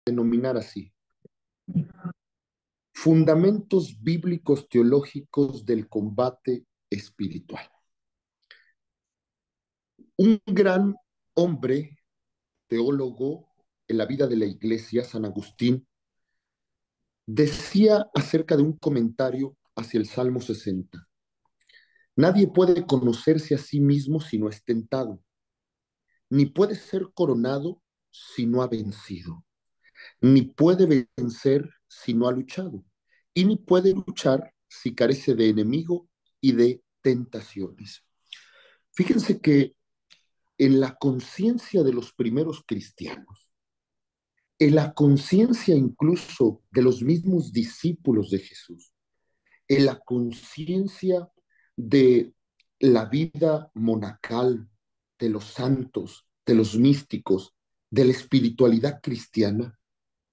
denominar así: Fundamentos bíblicos teológicos del combate espiritual. Un gran hombre, teólogo en la vida de la iglesia, San Agustín, decía acerca de un comentario hacia el Salmo 60: nadie puede conocerse a sí mismo si no es tentado, ni puede ser coronado si no ha vencido, ni puede vencer si no ha luchado, y ni puede luchar si carece de enemigo y de tentaciones. Fíjense que en la conciencia de los primeros cristianos, en la conciencia incluso de los mismos discípulos de Jesús, en la conciencia de la vida monacal, de los santos, de los místicos, de la espiritualidad cristiana,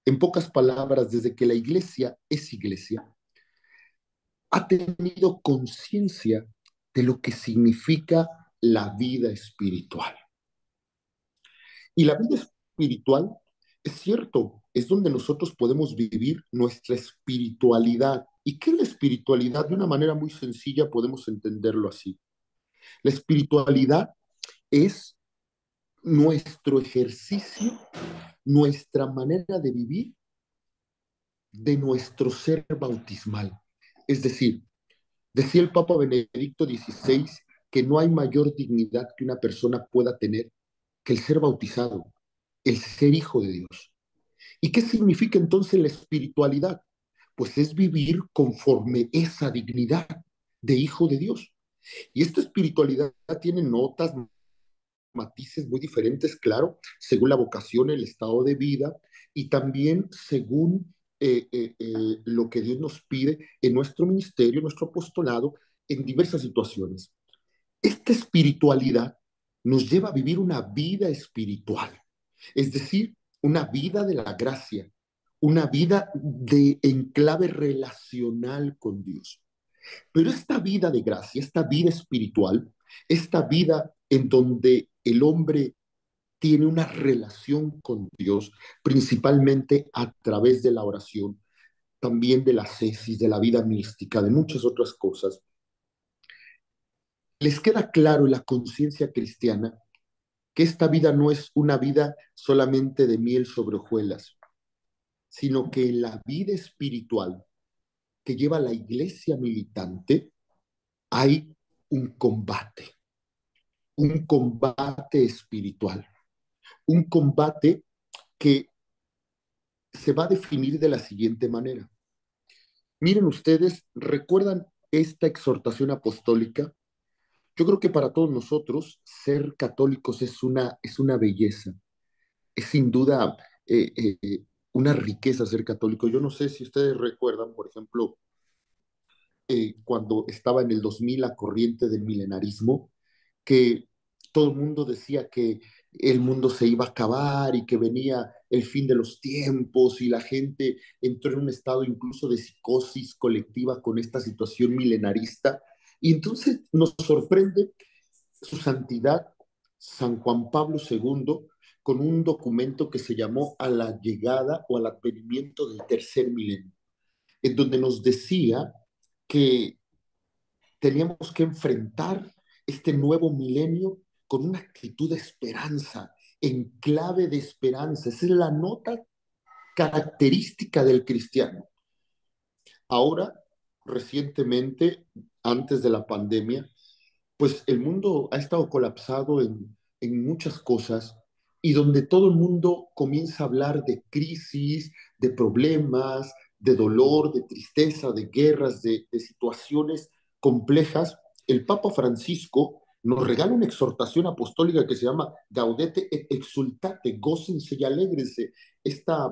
en pocas palabras, desde que la iglesia es iglesia, ha tenido conciencia de lo que significa la vida espiritual. Y la vida espiritual, es cierto, es donde nosotros podemos vivir nuestra espiritualidad. ¿Y qué es la espiritualidad? De una manera muy sencilla podemos entenderlo así. La espiritualidad es nuestro ejercicio, nuestra manera de vivir de nuestro ser bautismal. Es decir, decía el Papa Benedicto XVI que no hay mayor dignidad que una persona pueda tener que el ser bautizado, el ser hijo de Dios. ¿Y qué significa entonces la espiritualidad? Pues es vivir conforme esa dignidad de hijo de Dios. Y esta espiritualidad tiene notas, matices muy diferentes, claro, según la vocación, el estado de vida y también según lo que Dios nos pide en nuestro ministerio, en nuestro apostolado, en diversas situaciones. Esta espiritualidad nos lleva a vivir una vida espiritual, es decir, una vida de la gracia, una vida de enclave relacional con Dios. Pero esta vida de gracia, esta vida espiritual, esta vida en donde el hombre tiene una relación con Dios, principalmente a través de la oración, también de la ascesis, de la vida mística, de muchas otras cosas, les queda claro en la conciencia cristiana que esta vida no es una vida solamente de miel sobre hojuelas, sino que en la vida espiritual que lleva la iglesia militante hay un combate espiritual, un combate que se va a definir de la siguiente manera. Miren ustedes, ¿recuerdan esta exhortación apostólica? Yo creo que para todos nosotros ser católicos es una belleza, es sin duda una riqueza ser católico. Yo no sé si ustedes recuerdan, por ejemplo, cuando estaba en el 2000 la corriente del milenarismo, que todo el mundo decía que el mundo se iba a acabar y que venía el fin de los tiempos y la gente entró en un estado incluso de psicosis colectiva con esta situación milenarista. Y entonces nos sorprende su santidad, San Juan Pablo II, con un documento que se llamó A la llegada o al advenimiento del tercer milenio, en donde nos decía que teníamos que enfrentar este nuevo milenio con una actitud de esperanza, en clave de esperanza. Esa es la nota característica del cristiano. Ahora, recientemente, antes de la pandemia, pues el mundo ha estado colapsado en muchas cosas y donde todo el mundo comienza a hablar de crisis, de problemas, de dolor, de tristeza, de guerras, de situaciones complejas, el Papa Francisco nos regala una exhortación apostólica que se llama Gaudete et exultate, gócense y alégrense. Esta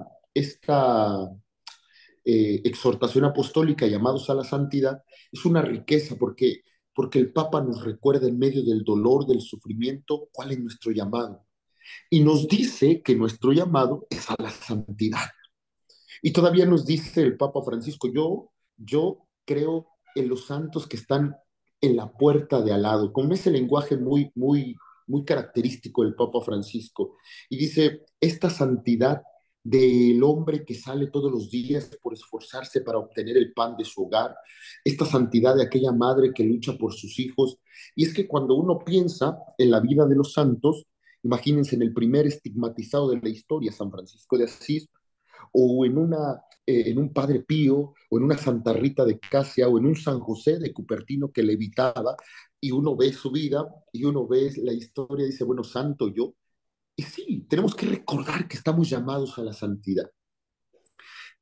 exhortación apostólica llamados a la santidad es una riqueza porque el Papa nos recuerda en medio del dolor, del sufrimiento, cuál es nuestro llamado. Y nos dice que nuestro llamado es a la santidad. Y todavía nos dice el Papa Francisco, yo creo en los santos que están en la puerta de al lado, con ese lenguaje muy característico del Papa Francisco. Y dice, esta santidad del hombre que sale todos los días por esforzarse para obtener el pan de su hogar, esta santidad de aquella madre que lucha por sus hijos. Y es que cuando uno piensa en la vida de los santos, imagínense en el primer estigmatizado de la historia, San Francisco de Asís, o en un Padre Pío, o en una Santa Rita de Casia, o en un San José de Cupertino que levitaba, y uno ve su vida, y uno ve la historia y dice, bueno, santo yo. Y sí, tenemos que recordar que estamos llamados a la santidad.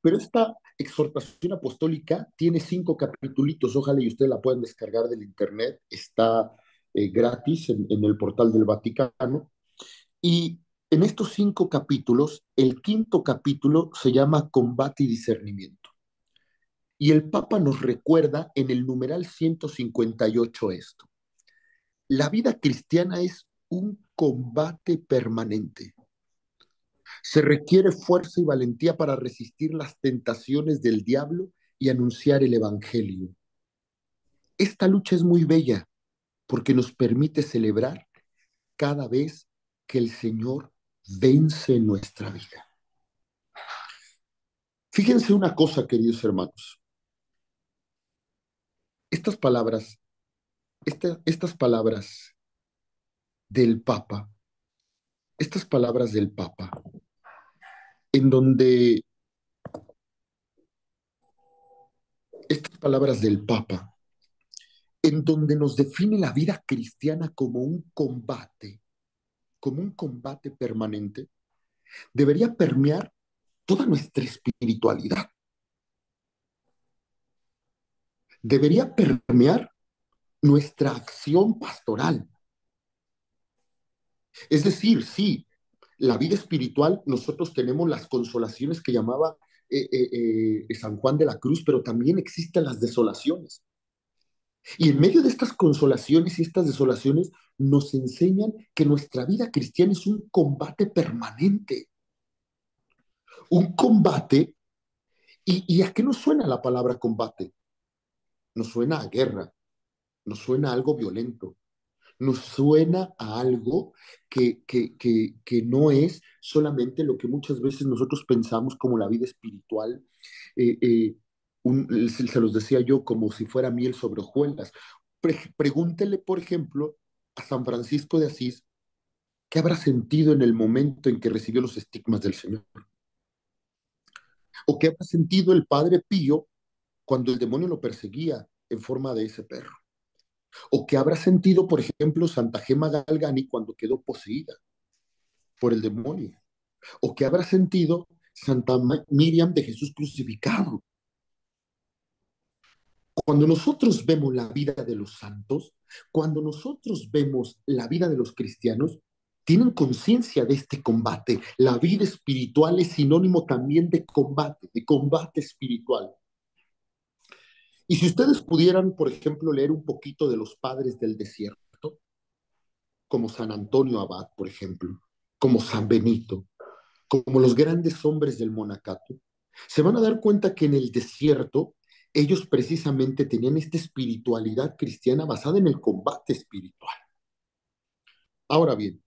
Pero esta exhortación apostólica tiene 5 capítulos, ojalá y ustedes la puedan descargar del internet, está gratis en el portal del Vaticano. Y en estos 5 capítulos, el quinto capítulo se llama Combate y Discernimiento. Y el Papa nos recuerda en el numeral 158 esto. La vida cristiana es un combate permanente. Se requiere fuerza y valentía para resistir las tentaciones del diablo y anunciar el Evangelio. Esta lucha es muy bella porque nos permite celebrar cada vez que el Señor vence en nuestra vida. Fíjense una cosa, queridos hermanos. Estas palabras, estas palabras del Papa, estas palabras del Papa, en donde, estas palabras del Papa, en donde nos define la vida cristiana como un combate permanente, debería permear toda nuestra espiritualidad, debería permear nuestra acción pastoral. Es decir, sí, la vida espiritual, nosotros tenemos las consolaciones que llamaba San Juan de la Cruz, pero también existen las desolaciones. Y en medio de estas consolaciones y estas desolaciones nos enseñan que nuestra vida cristiana es un combate permanente, un combate. ¿Y a qué nos suena la palabra combate? Nos suena a guerra, nos suena a algo violento, nos suena a algo que no es solamente lo que muchas veces nosotros pensamos como la vida espiritual. eh, eh, se los decía yo como si fuera miel sobre hojuelas. Pregúntele, por ejemplo, a San Francisco de Asís, ¿qué habrá sentido en el momento en que recibió los estigmas del Señor? ¿O qué habrá sentido el Padre Pío cuando el demonio lo perseguía en forma de ese perro? ¿O qué habrá sentido, por ejemplo, Santa Gema Galgani cuando quedó poseída por el demonio? ¿O qué habrá sentido Santa Miriam de Jesús crucificado? Cuando nosotros vemos la vida de los santos, cuando nosotros vemos la vida de los cristianos, tienen conciencia de este combate. La vida espiritual es sinónimo también de combate espiritual. Y si ustedes pudieran, por ejemplo, leer un poquito de los padres del desierto, como San Antonio Abad, por ejemplo, como San Benito, como los grandes hombres del monacato, se van a dar cuenta que en el desierto ellos precisamente tenían esta espiritualidad cristiana basada en el combate espiritual. Ahora bien,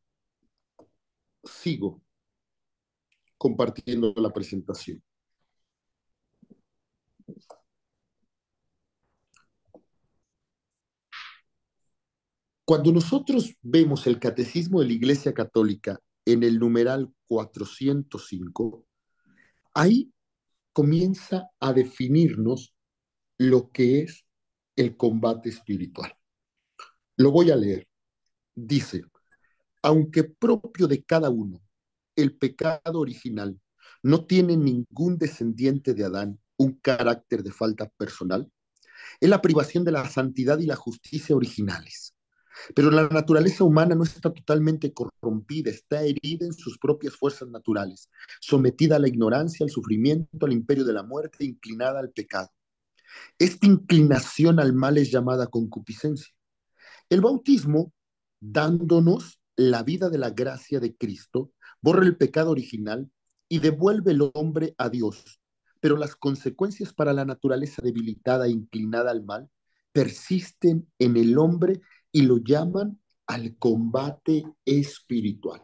sigo compartiendo la presentación. Cuando nosotros vemos el Catecismo de la Iglesia Católica en el numeral 405, ahí comienza a definirnos lo que es el combate espiritual. Lo voy a leer. Dice, aunque propio de cada uno, el pecado original no tiene ningún descendiente de Adán un carácter de falta personal, es la privación de la santidad y la justicia originales. Pero la naturaleza humana no está totalmente corrompida, está herida en sus propias fuerzas naturales, sometida a la ignorancia, al sufrimiento, al imperio de la muerte, inclinada al pecado. Esta inclinación al mal es llamada concupiscencia. El bautismo, dándonos la vida de la gracia de Cristo, borra el pecado original y devuelve el hombre a Dios. Pero las consecuencias para la naturaleza debilitada e inclinada al mal persisten en el hombre y lo llaman al combate espiritual.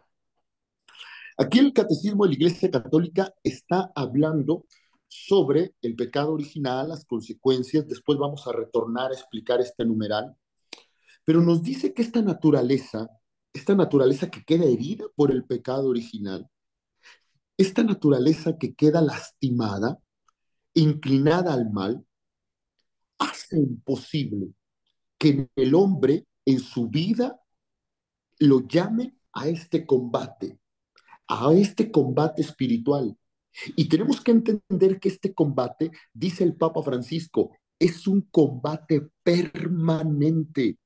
Aquí el Catecismo de la Iglesia Católica está hablando sobre el pecado original, las consecuencias. Después vamos a retornar a explicar este numeral, pero nos dice que esta naturaleza que queda herida por el pecado original, esta naturaleza que queda lastimada, inclinada al mal, hace imposible que el hombre en su vida lo llame a este combate espiritual. Y tenemos que entender que este combate, dice el Papa Francisco, es un combate permanente.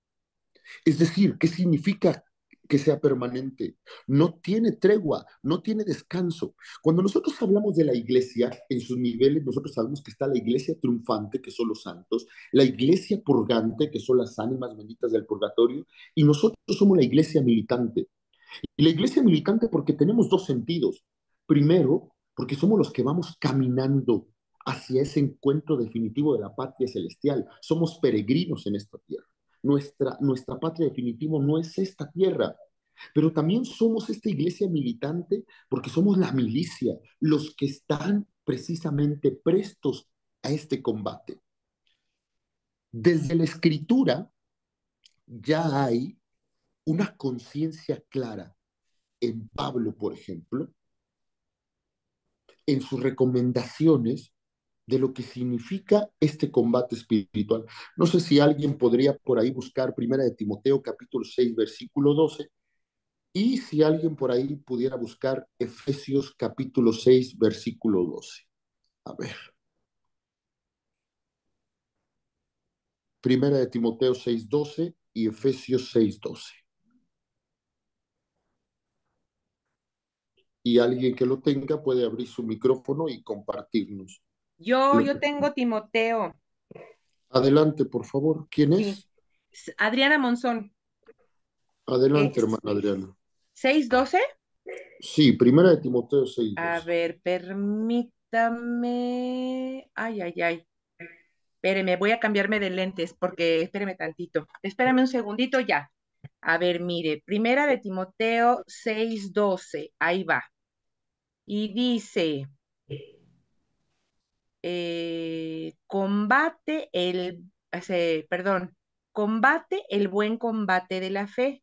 Es decir, ¿qué significa que sea permanente? No tiene tregua, no tiene descanso. Cuando nosotros hablamos de la iglesia en sus niveles, nosotros sabemos que está la iglesia triunfante, que son los santos, la iglesia purgante, que son las ánimas benditas del purgatorio, y nosotros somos la iglesia militante. Y la iglesia militante porque tenemos dos sentidos. Primero, porque somos los que vamos caminando hacia ese encuentro definitivo de la patria celestial. Somos peregrinos en esta tierra. Nuestra patria definitiva no es esta tierra, pero también somos esta iglesia militante porque somos la milicia, los que están precisamente prestos a este combate. Desde la escritura ya hay una conciencia clara en Pablo, por ejemplo, en sus recomendaciones de lo que significa este combate espiritual. No sé si alguien podría por ahí buscar Primera de Timoteo capítulo 6 versículo 12 y si alguien por ahí pudiera buscar Efesios capítulo 6 versículo 12. A ver, Primera de Timoteo 6 12 y Efesios 6 12. Y alguien que lo tenga puede abrir su micrófono y compartirnos. Yo tengo Timoteo, Adelante, por favor. ¿Quién sí. es? Adriana Monzón, Adelante, es hermana Adriana. 6:12. Sí, Primera de Timoteo 6 A 12. ver, permítame. Ay, ay, ay. Espéreme, voy a cambiarme de lentes porque espéreme tantito. Espérame un segundito ya. A ver, mire, Primera de Timoteo 6:12. Ahí va. Y dice, perdón, combate el buen combate de la fe,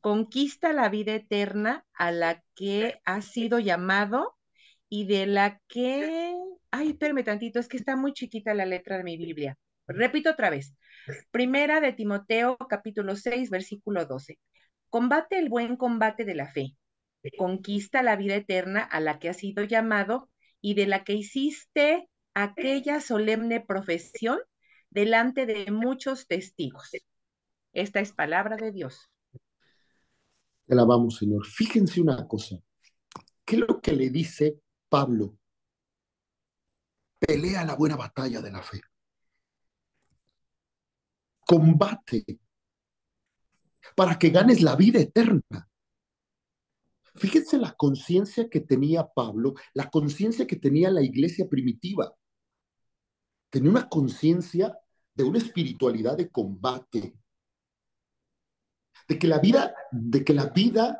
conquista la vida eterna a la que has sido llamado y de la que, ay, espérame tantito, es que está muy chiquita la letra de mi Biblia. Repito otra vez. Primera de Timoteo, capítulo 6 versículo 12. Combate el buen combate de la fe, conquista la vida eterna a la que has sido llamado y de la que hiciste aquella solemne profesión delante de muchos testigos. Esta es palabra de Dios. Te alabamos, Señor. Fíjense una cosa. ¿Qué es lo que le dice Pablo? Pelea la buena batalla de la fe. Combate para que ganes la vida eterna. Fíjense la conciencia que tenía Pablo, la conciencia que tenía la iglesia primitiva. Tenía una conciencia de una espiritualidad de combate, de que la vida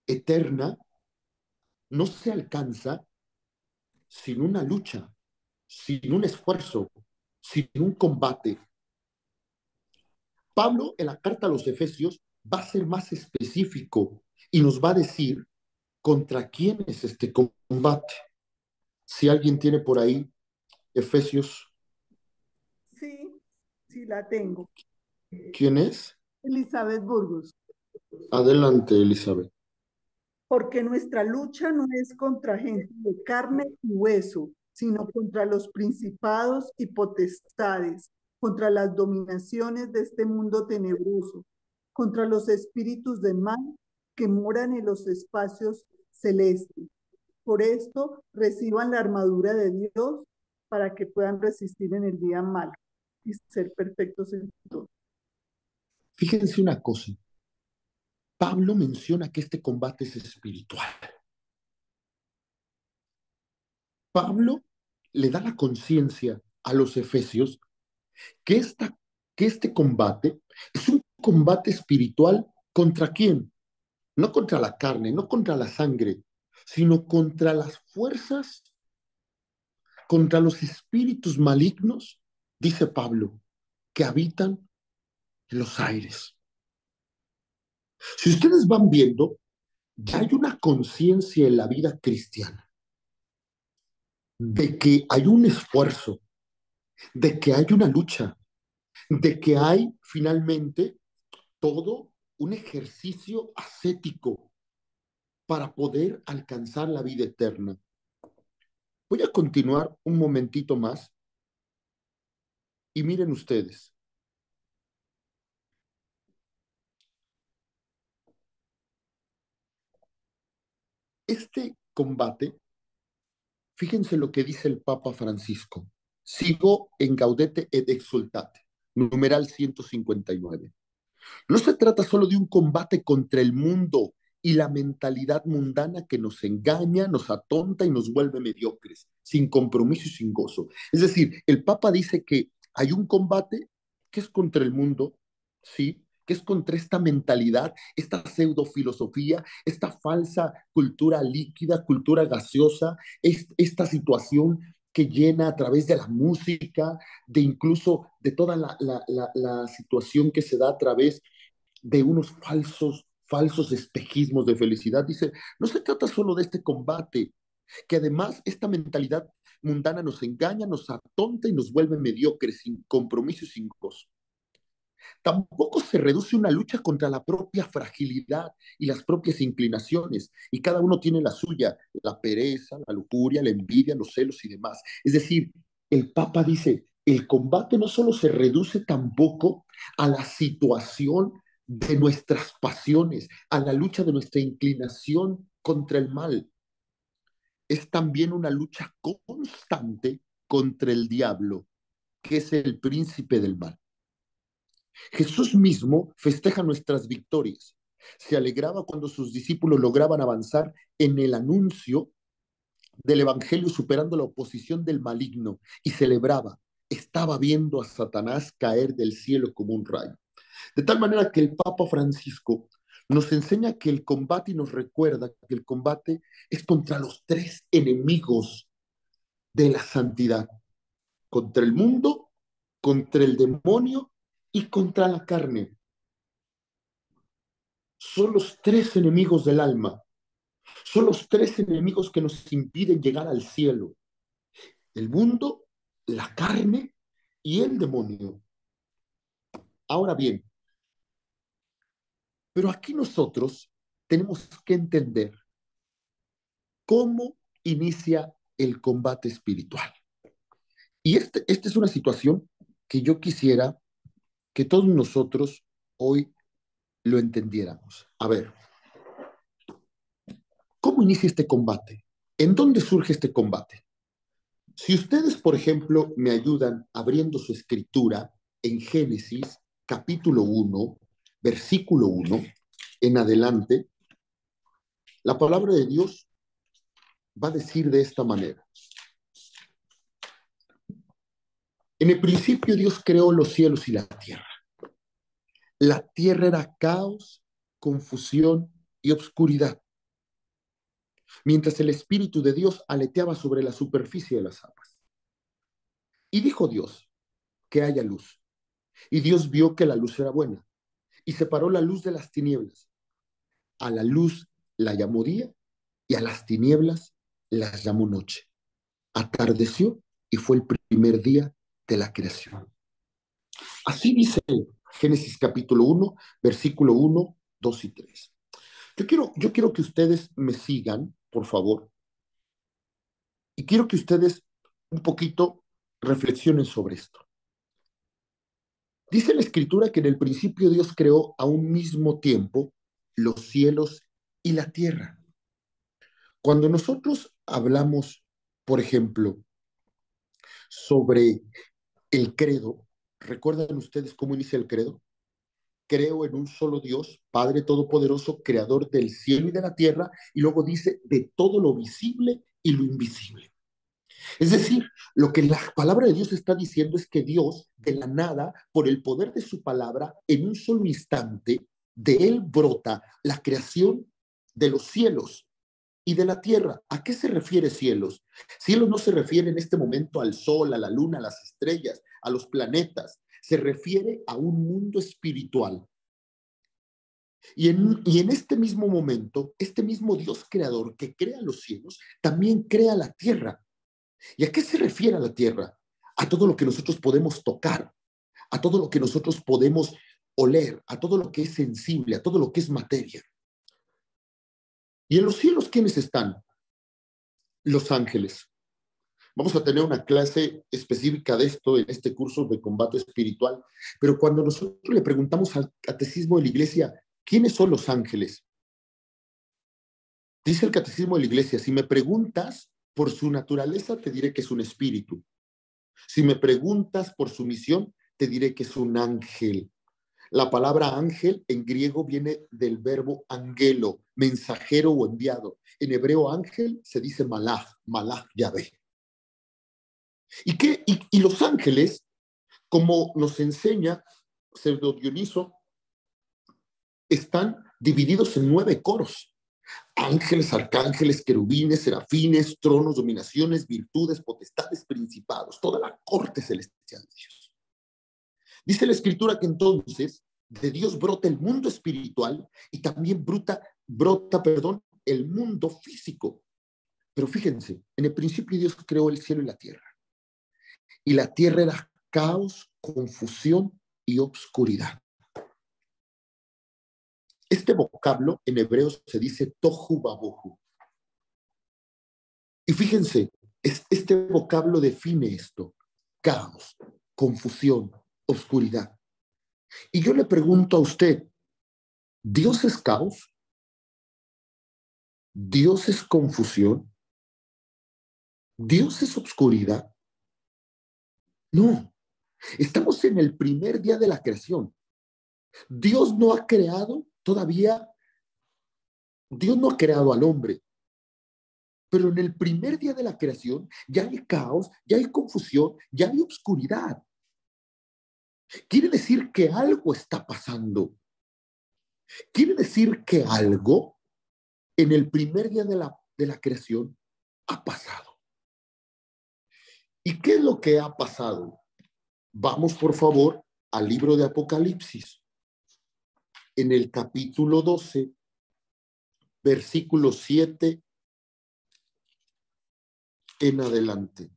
eterna no se alcanza sin una lucha, sin un esfuerzo, sin un combate. Pablo en la carta a los Efesios va a ser más específico y nos va a decir contra quién es este combate. Si alguien tiene por ahí Efesios, Sí, sí la tengo. ¿quién es? Elizabeth Burgos. Adelante, Elizabeth. Porque nuestra lucha no es contra gente de carne y hueso, sino contra los principados y potestades, contra las dominaciones de este mundo tenebroso, contra los espíritus de mal que moran en los espacios celestes. Por esto, reciban la armadura de Dios para que puedan resistir en el día malo y ser perfectos en todo. Fíjense una cosa. Pablo menciona que este combate es espiritual. Pablo le da la conciencia a los efesios que, que este combate es un combate espiritual contra quién? no contra la carne, no contra la sangre, sino contra las fuerzas, contra los espíritus malignos, dice Pablo, que habitan en los aires. Si ustedes van viendo, ya hay una conciencia en la vida cristiana de que hay un esfuerzo, de que hay una lucha, de que hay finalmente todo un ejercicio ascético para poder alcanzar la vida eterna. Voy a continuar un momentito más y miren ustedes. Este combate, fíjense lo que dice el Papa Francisco. Sigo en Gaudete et Exultate, numeral 159. No se trata solo de un combate contra el mundo y la mentalidad mundana que nos engaña, nos atonta y nos vuelve mediocres, sin compromiso y sin gozo. Es decir, el Papa dice que hay un combate que es contra el mundo, sí, que es contra esta mentalidad, esta pseudofilosofía, esta falsa cultura líquida, cultura gaseosa, esta situación que llena a través de la música, de incluso de toda la situación que se da a través de unos falsos espejismos de felicidad. Dice, no se trata solo de este combate, que además esta mentalidad mundana nos engaña, nos atonta y nos vuelve mediocres, sin compromiso y sin gozo. Tampoco se reduce una lucha contra la propia fragilidad y las propias inclinaciones, y cada uno tiene la suya, la pereza, la lujuria, la envidia, los celos y demás. Es decir, el Papa dice, el combate no solo se reduce tampoco a la situación de nuestras pasiones, a la lucha de nuestra inclinación contra el mal, es también una lucha constante contra el diablo, que es el príncipe del mal. Jesús mismo festeja nuestras victorias. Se alegraba cuando sus discípulos lograban avanzar en el anuncio del Evangelio superando la oposición del maligno y celebraba, estaba viendo a Satanás caer del cielo como un rayo. De tal manera que el Papa Francisco nos enseña que el combate y nos recuerda que el combate es contra los tres enemigos de la santidad, contra el mundo, contra el demonio y contra la carne. Son los tres enemigos del alma, son los tres enemigos que nos impiden llegar al cielo: el mundo, la carne y el demonio. Ahora bien, pero aquí nosotros tenemos que entender cómo inicia el combate espiritual. Y esta es una situación que yo quisiera que todos nosotros hoy lo entendiéramos. A ver, ¿cómo inicia este combate? ¿En dónde surge este combate? Si ustedes, por ejemplo, me ayudan abriendo su escritura en Génesis capítulo 1, versículo 1, en adelante, la palabra de Dios va a decir de esta manera. En el principio Dios creó los cielos y la tierra. La tierra era caos, confusión y obscuridad, mientras el Espíritu de Dios aleteaba sobre la superficie de las aguas. Y dijo Dios, que haya luz. Y Dios vio que la luz era buena, y separó la luz de las tinieblas. A la luz la llamó día, y a las tinieblas las llamó noche. Atardeció y fue el primer día de la creación. Así dice Génesis capítulo 1, versículo 1, 2 y 3. Yo quiero que ustedes me sigan, por favor, y quiero que ustedes un poquito reflexionen sobre esto. Dice la escritura que en el principio Dios creó a un mismo tiempo los cielos y la tierra. Cuando nosotros hablamos, por ejemplo, sobre el credo, ¿recuerdan ustedes cómo inicia el credo? Creo en un solo Dios, Padre Todopoderoso, Creador del cielo y de la tierra, y luego dice de todo lo visible y lo invisible. Es decir, lo que la palabra de Dios está diciendo es que Dios, de la nada, por el poder de su palabra, en un solo instante, De él brota la creación de los cielos y de la tierra. ¿A qué se refiere cielos? Cielos no se refiere en este momento al sol, a la luna, a las estrellas, a los planetas. Se refiere a un mundo espiritual. Y en este mismo momento, este mismo Dios creador que crea los cielos, también crea la tierra. ¿Y a qué se refiere a la tierra? A todo lo que nosotros podemos tocar, a todo lo que nosotros podemos oler, a todo lo que es sensible, a todo lo que es materia. ¿Y en los cielos quiénes están? Los ángeles. Vamos a tener una clase específica de esto en este curso de combate espiritual, pero cuando nosotros le preguntamos al catecismo de la iglesia, ¿quiénes son los ángeles? Dice el catecismo de la iglesia, si me preguntas por su naturaleza, te diré que es un espíritu. Si me preguntas por su misión, te diré que es un ángel. La palabra ángel en griego viene del verbo angelo, mensajero o enviado. En hebreo ángel se dice malach, malach Yahvé. Y los ángeles, como nos enseña Pseudo Dioniso, están divididos en 9 coros. Ángeles, arcángeles, querubines, serafines, tronos, dominaciones, virtudes, potestades, principados, toda la corte celestial de Dios. Dice la Escritura que entonces de Dios brota el mundo espiritual y también brota, el mundo físico. Pero fíjense, en el principio Dios creó el cielo y la tierra. Y la tierra era caos, confusión y obscuridad. Este vocablo en hebreo se dice tohu babohu. Y fíjense, este vocablo define esto: caos, confusión, obscuridad. Y yo le pregunto a usted, ¿Dios es caos? ¿Dios es confusión? ¿Dios es obscuridad? No, estamos en el primer día de la creación. Dios no ha creado todavía, Dios no ha creado al hombre. Pero en el primer día de la creación ya hay caos, ya hay confusión, ya hay obscuridad. Quiere decir que algo está pasando. Quiere decir que algo en el primer día de la creación ha pasado. ¿Y qué es lo que ha pasado? Vamos, por favor, al libro de Apocalipsis. En el capítulo 12, versículo 7 en adelante.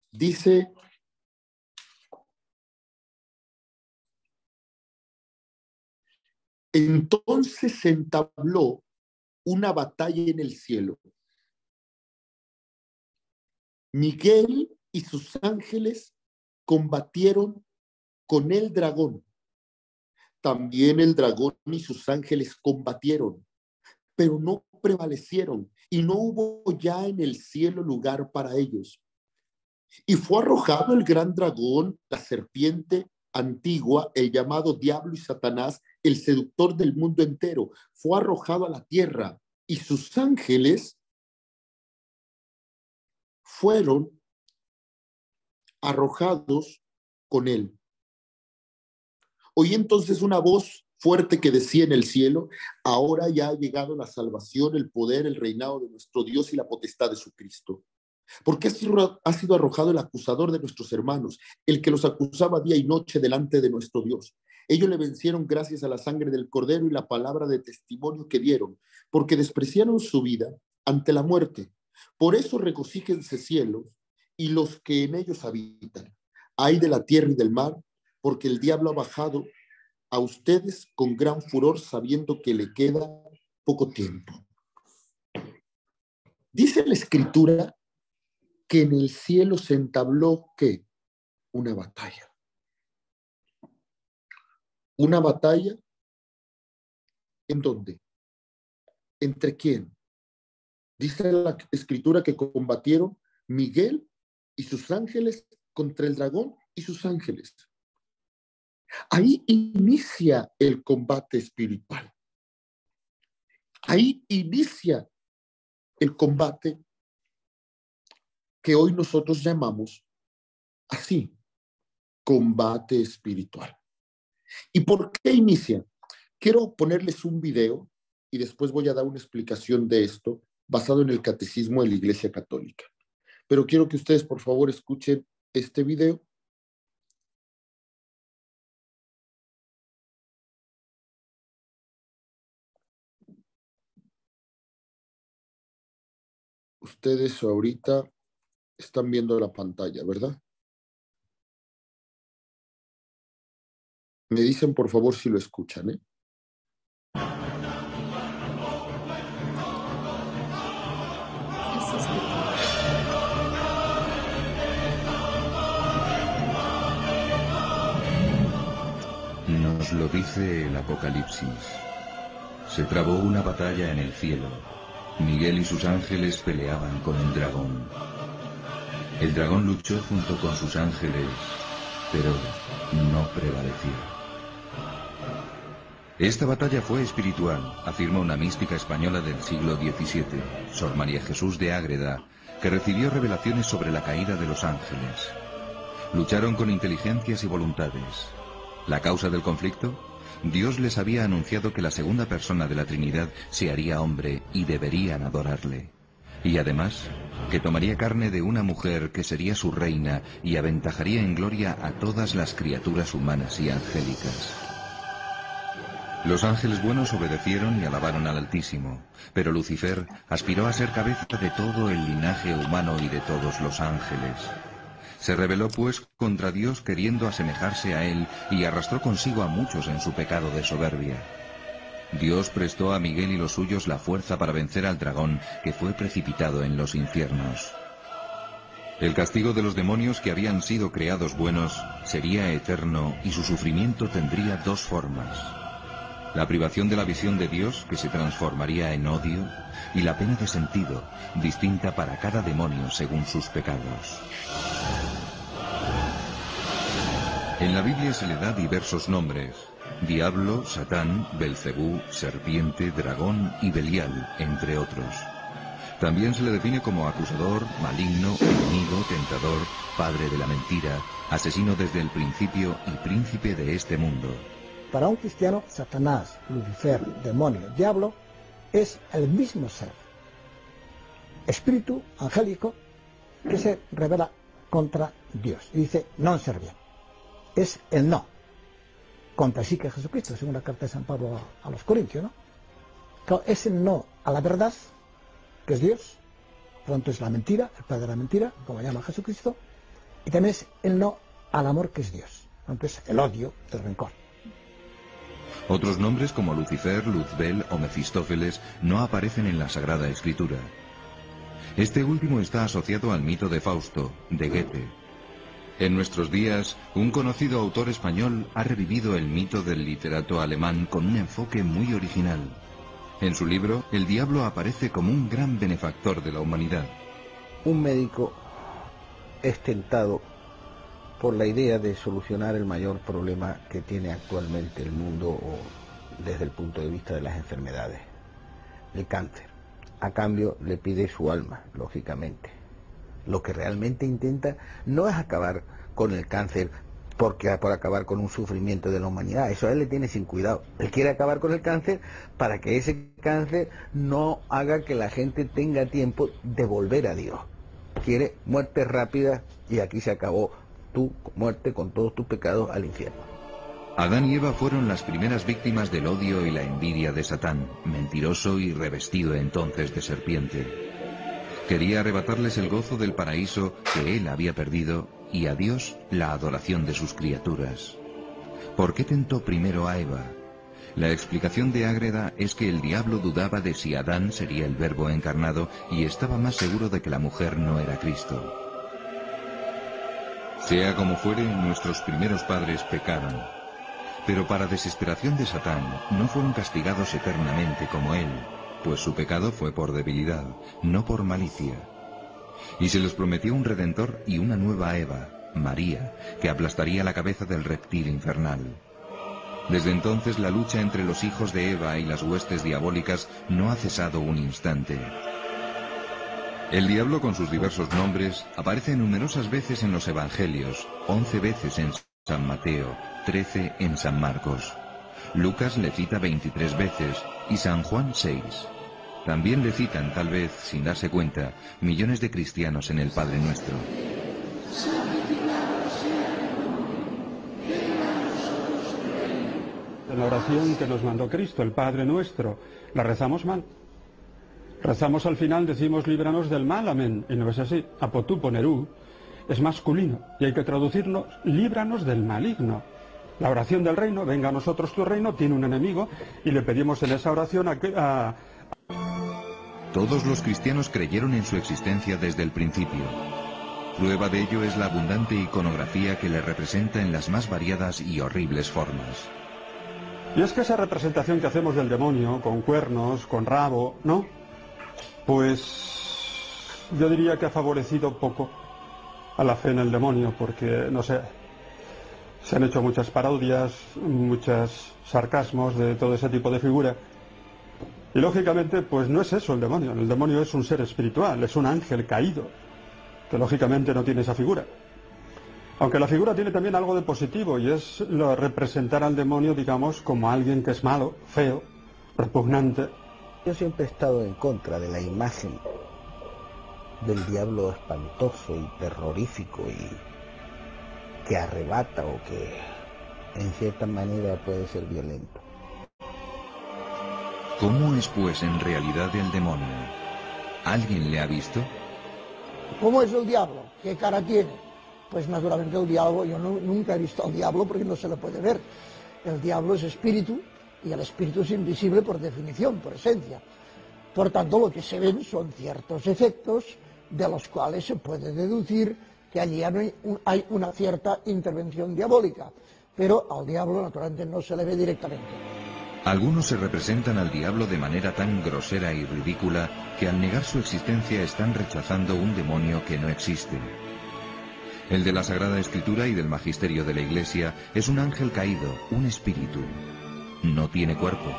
Dice: entonces se entabló una batalla en el cielo. Miguel y sus ángeles combatieron con el dragón. También el dragón y sus ángeles combatieron, pero no prevalecieron, y no hubo ya en el cielo lugar para ellos. Y fue arrojado el gran dragón, la serpiente antigua, el llamado Diablo y Satanás, el seductor del mundo entero. Fue arrojado a la tierra, y sus ángeles fueron arrojados con él. Oí entonces una voz fuerte que decía en el cielo: ahora ya ha llegado la salvación, el poder, el reinado de nuestro Dios y la potestad de su Cristo. Porque ha sido arrojado el acusador de nuestros hermanos, el que los acusaba día y noche delante de nuestro Dios. Ellos le vencieron gracias a la sangre del Cordero y la palabra de testimonio que dieron, porque despreciaron su vida ante la muerte. Por eso regocíjense cielos y los que en ellos habitan. Ay de la tierra y del mar, porque el diablo ha bajado a ustedes con gran furor, sabiendo que le queda poco tiempo. Dice la Escritura que en el cielo se entabló, ¿qué? Una batalla. ¿Una batalla? ¿En dónde? ¿Entre quién? Dice la Escritura que combatieron Miguel y sus ángeles contra el dragón y sus ángeles. Ahí inicia el combate espiritual. Ahí inicia el combate que hoy nosotros llamamos así, combate espiritual. ¿Y por qué inicia? Quiero ponerles un video y después voy a dar una explicación de esto basado en el catecismo de la Iglesia Católica. Pero quiero que ustedes, por favor, escuchen este video. Ustedes ahorita están viendo la pantalla, ¿verdad? Me dicen, por favor, si lo escuchan, ¿eh? Nos lo dice el Apocalipsis. Se trabó una batalla en el cielo. Miguel y sus ángeles peleaban con el dragón. El dragón luchó junto con sus ángeles, pero no prevaleció. Esta batalla fue espiritual, afirma una mística española del siglo XVII, Sor María Jesús de Ágreda, que recibió revelaciones sobre la caída de los ángeles. Lucharon con inteligencias y voluntades. ¿La causa del conflicto? Dios les había anunciado que la segunda persona de la Trinidad se haría hombre y deberían adorarle. Y además, que tomaría carne de una mujer que sería su reina y aventajaría en gloria a todas las criaturas humanas y angélicas. Los ángeles buenos obedecieron y alabaron al Altísimo, pero Lucifer aspiró a ser cabeza de todo el linaje humano y de todos los ángeles. Se rebeló pues contra Dios queriendo asemejarse a él y arrastró consigo a muchos en su pecado de soberbia. Dios prestó a Miguel y los suyos la fuerza para vencer al dragón que fue precipitado en los infiernos. El castigo de los demonios que habían sido creados buenos sería eterno y su sufrimiento tendría dos formas. La privación de la visión de Dios, que se transformaría en odio, y la pena de sentido, distinta para cada demonio según sus pecados. En la Biblia se le da diversos nombres: Diablo, Satán, Belcebú, Serpiente, Dragón y Belial, entre otros. También se le define como acusador, maligno, enemigo, tentador, padre de la mentira, asesino desde el principio y príncipe de este mundo. Para un cristiano, Satanás, Lucifer, demonio, diablo, es el mismo ser, espíritu angélico que se revela contra Dios. Y dice, no ser bien. Es el no. Contra sí que Jesucristo, según la carta de San Pablo a los Corintios, ¿no? Claro, es el no a la verdad, que es Dios, pronto es la mentira, el padre de la mentira, como llama Jesucristo, y también es el no al amor, que es Dios, pronto es el odio, el rencor. Otros nombres como Lucifer, Luzbel o Mefistófeles no aparecen en la Sagrada Escritura. Este último está asociado al mito de Fausto, de Goethe. En nuestros días, un conocido autor español ha revivido el mito del literato alemán con un enfoque muy original. En su libro, el diablo aparece como un gran benefactor de la humanidad. Un médico es tentado por la idea de solucionar el mayor problema que tiene actualmente el mundo desde el punto de vista de las enfermedades, el cáncer. A cambio le pide su alma, lógicamente. Lo que realmente intenta no es acabar con el cáncer por acabar con un sufrimiento de la humanidad. Eso a él le tiene sin cuidado. Él quiere acabar con el cáncer para que ese cáncer no haga que la gente tenga tiempo de volver a Dios. Quiere muerte rápida y aquí se acabó tu muerte con todos tus pecados al infierno. Adán y Eva fueron las primeras víctimas del odio y la envidia de Satán, mentiroso y revestido entonces de serpiente. Quería arrebatarles el gozo del paraíso que él había perdido y a Dios la adoración de sus criaturas. ¿Por qué tentó primero a Eva? La explicación de Ágreda es que el diablo dudaba de si Adán sería el Verbo encarnado y estaba más seguro de que la mujer no era Cristo. Sea como fuere, nuestros primeros padres pecaron. Pero para desesperación de Satán, no fueron castigados eternamente como él, pues su pecado fue por debilidad, no por malicia. Y se les prometió un Redentor y una nueva Eva, María, que aplastaría la cabeza del reptil infernal. Desde entonces la lucha entre los hijos de Eva y las huestes diabólicas no ha cesado un instante. El diablo, con sus diversos nombres, aparece numerosas veces en los Evangelios, 11 veces en San Mateo, 13 en San Marcos. Lucas le cita 23 veces y San Juan 6. También le citan, tal vez sin darse cuenta, millones de cristianos en el Padre Nuestro. En la oración que nos mandó Cristo, el Padre Nuestro, la rezamos mal. Rezamos al final, decimos líbranos del mal, amén, y no es así. Apotú ponerú es masculino y hay que traducirlo líbranos del maligno. La oración del reino, venga a nosotros tu reino, tiene un enemigo y le pedimos en esa oración a Todos los cristianos creyeron en su existencia desde el principio. Prueba de ello es la abundante iconografía que le representa en las más variadas y horribles formas. Y es que esa representación que hacemos del demonio, con cuernos, con rabo, ¿no? Pues yo diría que ha favorecido poco a la fe en el demonio, porque, no sé, se han hecho muchas parodias, muchos sarcasmos de todo ese tipo de figura. Y lógicamente, pues no es eso el demonio es un ser espiritual, es un ángel caído, que lógicamente no tiene esa figura. Aunque la figura tiene también algo de positivo, y es representar al demonio, digamos, como alguien que es malo, feo, repugnante. Yo siempre he estado en contra de la imagen del diablo espantoso y terrorífico y que arrebata o que en cierta manera puede ser violento. ¿Cómo es pues en realidad el demonio? ¿Alguien le ha visto? ¿Cómo es el diablo? ¿Qué cara tiene? Pues naturalmente el diablo, yo nunca he visto al diablo porque no se le puede ver. El diablo es espíritu y el espíritu es invisible por definición, por esencia. Por tanto, lo que se ven son ciertos efectos de los cuales se puede deducir que allí hay una cierta intervención diabólica. Pero al diablo naturalmente no se le ve directamente. Algunos se representan al diablo de manera tan grosera y ridícula que al negar su existencia están rechazando un demonio que no existe. El de la Sagrada Escritura y del Magisterio de la Iglesia es un ángel caído, un espíritu. No tiene cuerpo.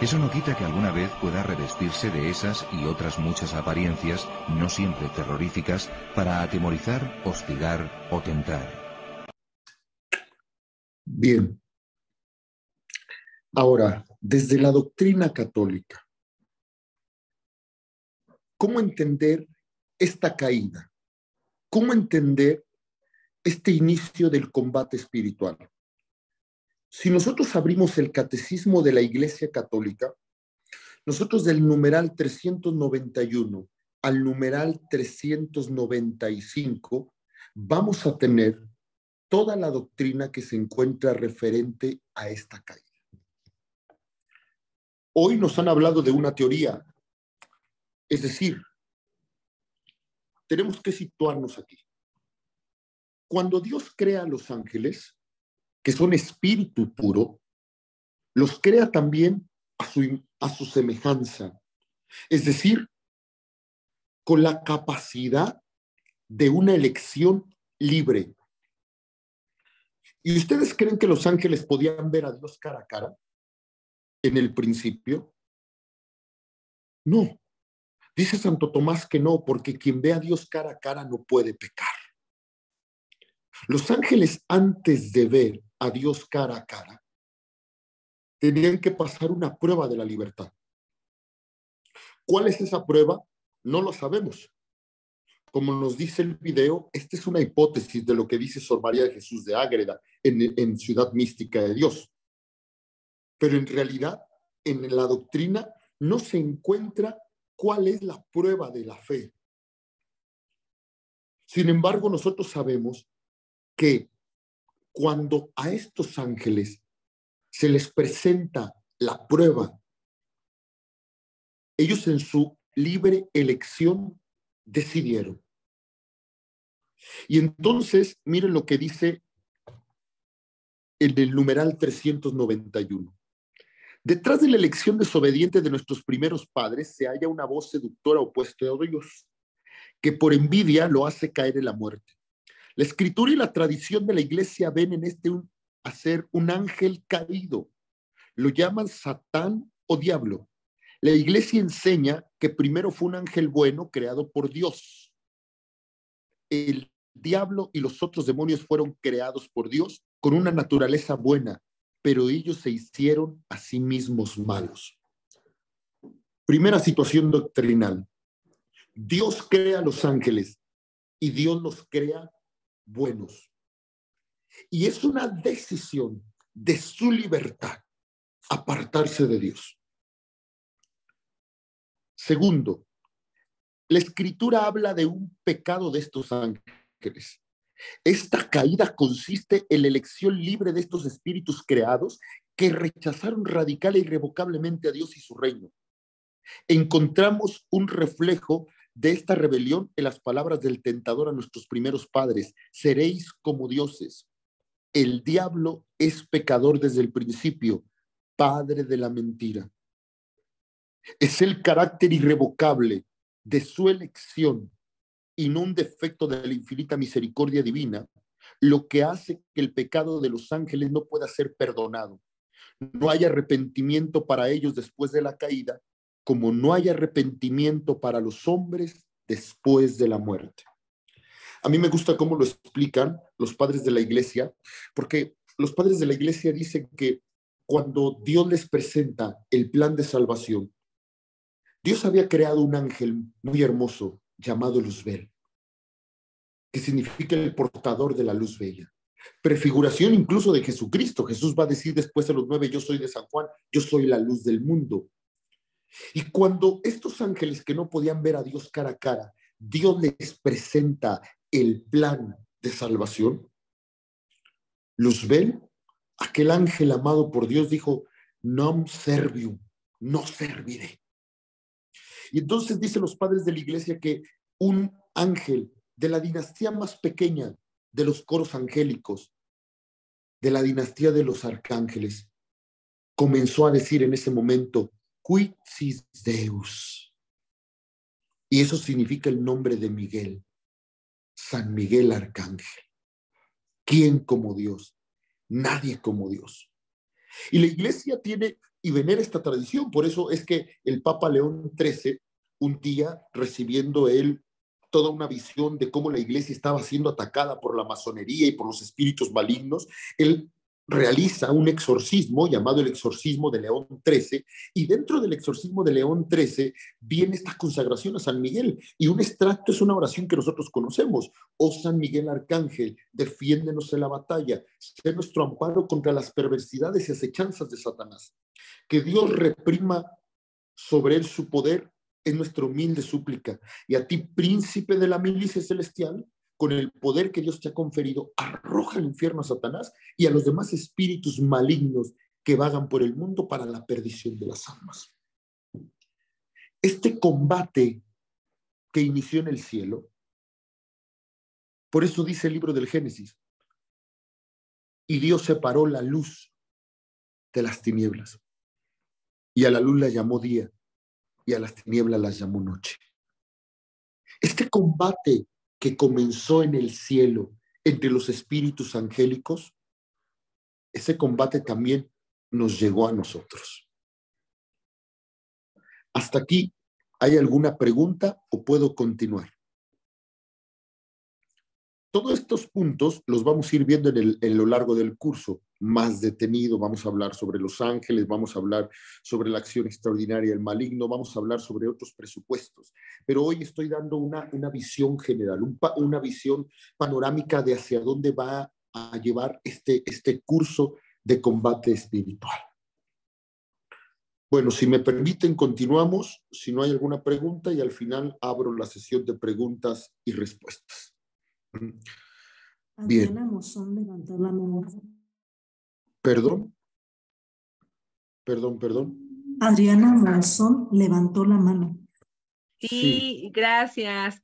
Eso no quita que alguna vez pueda revestirse de esas y otras muchas apariencias, no siempre terroríficas, para atemorizar, hostigar o tentar. Bien. Ahora, desde la doctrina católica, ¿cómo entender esta caída? ¿Cómo entender este inicio del combate espiritual? Si nosotros abrimos el Catecismo de la Iglesia Católica, nosotros del numeral 391 al numeral 395 vamos a tener toda la doctrina que se encuentra referente a esta caída. Hoy nos han hablado de una teoría, es decir, tenemos que situarnos aquí. Cuando Dios crea a los ángeles, que son espíritu puro, los crea también a su semejanza, es decir, con la capacidad de una elección libre. ¿Y ustedes creen que los ángeles podían ver a Dios cara a cara en el principio? No. Dice Santo Tomás que no, porque quien ve a Dios cara a cara no puede pecar. Los ángeles, antes de ver a Dios cara a cara, tenían que pasar una prueba de la libertad. ¿Cuál es esa prueba? No lo sabemos. Como nos dice el video, esta es una hipótesis de lo que dice Sor María de Jesús de Ágreda en Ciudad Mística de Dios. Pero en realidad, en la doctrina no se encuentra cuál es la prueba de la fe. Sin embargo, nosotros sabemos que cuando a estos ángeles se les presenta la prueba, ellos en su libre elección decidieron. Y entonces, miren lo que dice en el numeral 391. Detrás de la elección desobediente de nuestros primeros padres se halla una voz seductora opuesta a Dios, que por envidia lo hace caer en la muerte. La escritura y la tradición de la iglesia ven en este a ser un ángel caído. Lo llaman Satán o diablo. La iglesia enseña que primero fue un ángel bueno creado por Dios. El diablo y los otros demonios fueron creados por Dios con una naturaleza buena, pero ellos se hicieron a sí mismos malos. Primera situación doctrinal. Dios crea a los ángeles y Dios los crea buenos. Y es una decisión de su libertad apartarse de Dios. Segundo, la Escritura habla de un pecado de estos ángeles. Esta caída consiste en la elección libre de estos espíritus creados que rechazaron radical e irrevocablemente a Dios y su reino. Encontramos un reflejo de esta rebelión en las palabras del tentador a nuestros primeros padres: seréis como dioses. El diablo es pecador desde el principio, padre de la mentira. Es el carácter irrevocable de su elección y no un defecto de la infinita misericordia divina lo que hace que el pecado de los ángeles no pueda ser perdonado. No hay arrepentimiento para ellos después de la caída, como no hay arrepentimiento para los hombres después de la muerte. A mí me gusta cómo lo explican los padres de la iglesia, porque los padres de la iglesia dicen que cuando Dios les presenta el plan de salvación, Dios había creado un ángel muy hermoso llamado Luzbel, que significa el portador de la luz bella. Prefiguración incluso de Jesucristo. Jesús va a decir después de los 9, yo soy de San Juan, yo soy la luz del mundo. Y cuando estos ángeles que no podían ver a Dios cara a cara, Dios les presenta el plan de salvación, Luzbel, aquel ángel amado por Dios, dijo: non servium, no serviré. Y entonces dicen los padres de la iglesia que un ángel de la dinastía más pequeña de los coros angélicos, de la dinastía de los arcángeles, comenzó a decir en ese momento: Quid sis Deus. Y eso significa el nombre de Miguel, San Miguel Arcángel. ¿Quién como Dios? Nadie como Dios. Y la iglesia tiene y venera esta tradición. Por eso es que el Papa León XIII, un día recibiendo él toda una visión de cómo la iglesia estaba siendo atacada por la masonería y por los espíritus malignos, él realiza un exorcismo llamado el exorcismo de León XIII, y dentro del exorcismo de León XIII viene esta consagración a San Miguel, y un extracto es una oración que nosotros conocemos: oh San Miguel Arcángel, defiéndenos en la batalla, sé nuestro amparo contra las perversidades y acechanzas de Satanás. Que Dios reprima sobre él su poder es nuestra humilde súplica, y a ti, príncipe de la milicia celestial, con el poder que Dios te ha conferido, arroja al infierno a Satanás y a los demás espíritus malignos que vagan por el mundo para la perdición de las almas. Este combate que inició en el cielo, por eso dice el libro del Génesis: y Dios separó la luz de las tinieblas, y a la luz la llamó día, y a las tinieblas las llamó noche. Este combate que comenzó en el cielo entre los espíritus angélicos, ese combate también nos llegó a nosotros. ¿Hasta aquí hay alguna pregunta o puedo continuar? Todos estos puntos los vamos a ir viendo en lo largo del curso, más detenido. Vamos a hablar sobre los ángeles, vamos a hablar sobre la acción extraordinaria del maligno, vamos a hablar sobre otros presupuestos. Pero hoy estoy dando una visión general, una visión panorámica de hacia dónde va a llevar este curso de combate espiritual. Bueno, si me permiten, continuamos. Si no hay alguna pregunta, y al final abro la sesión de preguntas y respuestas. Bien. Adriana Monzón levantó la mano. Perdón. Adriana Monzón levantó la mano. Sí, gracias.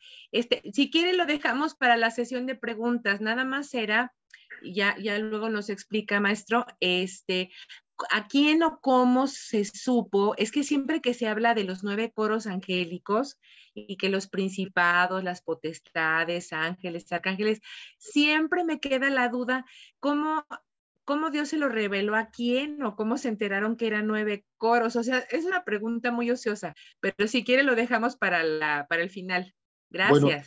Si quiere lo dejamos para la sesión de preguntas. Nada más será, ya luego nos explica, maestro, a quién o cómo se supo. Es que siempre que se habla de los 9 coros angélicos y que los principados, las potestades, ángeles, arcángeles, siempre me queda la duda, ¿cómo Dios se lo reveló a quién o cómo se enteraron que eran 9 coros? O sea, es una pregunta muy ociosa, pero si quiere lo dejamos para el final. Gracias. Bueno,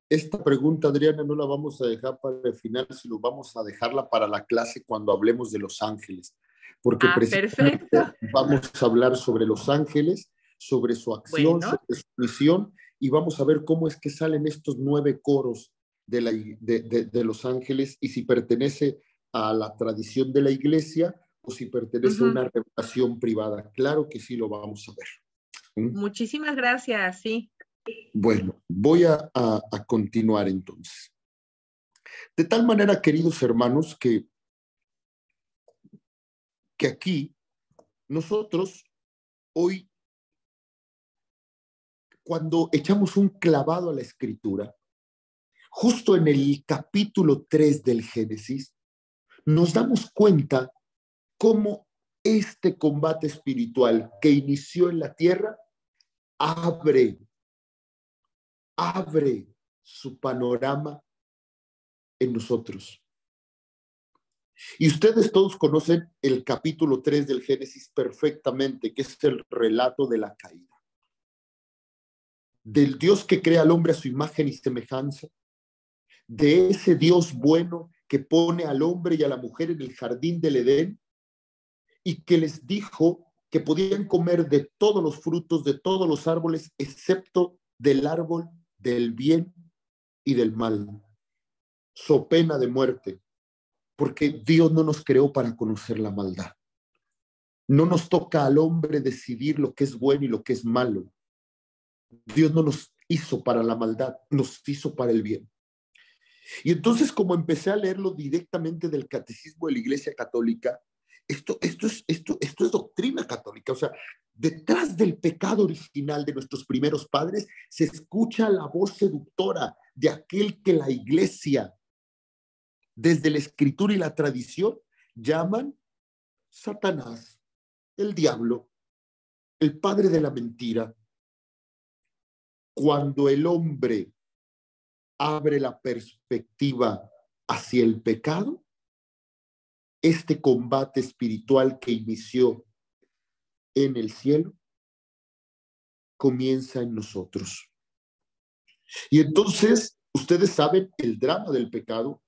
Esta pregunta, Adriana, no la vamos a dejar para el final, sino vamos a dejarla para la clase cuando hablemos de los ángeles, porque Ah, perfecto. precisamente vamos a hablar sobre los ángeles, sobre su acción, Bueno, sobre su misión, y vamos a ver cómo es que salen estos 9 coros de los ángeles y si pertenece a la tradición de la iglesia o si pertenece a ujú. una revelación privada. Claro que sí lo vamos a ver. ¿Mm? Muchísimas gracias, sí. Bueno, voy a continuar entonces. De tal manera, queridos hermanos, que aquí nosotros hoy, cuando echamos un clavado a la escritura, justo en el capítulo 3 del Génesis, nos damos cuenta cómo este combate espiritual que inició en la tierra abre su panorama en nosotros. Y ustedes todos conocen el capítulo 3 del Génesis perfectamente, que es el relato de la caída. Del Dios que crea al hombre a su imagen y semejanza, de ese Dios bueno que pone al hombre y a la mujer en el jardín del Edén y que les dijo que podían comer de todos los frutos, de todos los árboles, excepto del árbol del bien y del mal, so pena de muerte, porque Dios no nos creó para conocer la maldad. No nos toca al hombre decidir lo que es bueno y lo que es malo. Dios no nos hizo para la maldad, nos hizo para el bien. Y entonces, como empecé a leerlo directamente del catecismo de la Iglesia Católica, esto es doctrina católica. O sea, detrás del pecado original de nuestros primeros padres se escucha la voz seductora de aquel que la Iglesia, desde la Escritura y la tradición, llaman Satanás, el diablo, el padre de la mentira. Cuando el hombre abre la perspectiva hacia el pecado, este combate espiritual que inició en el cielo comienza en nosotros. Y entonces, ustedes saben el drama del pecado.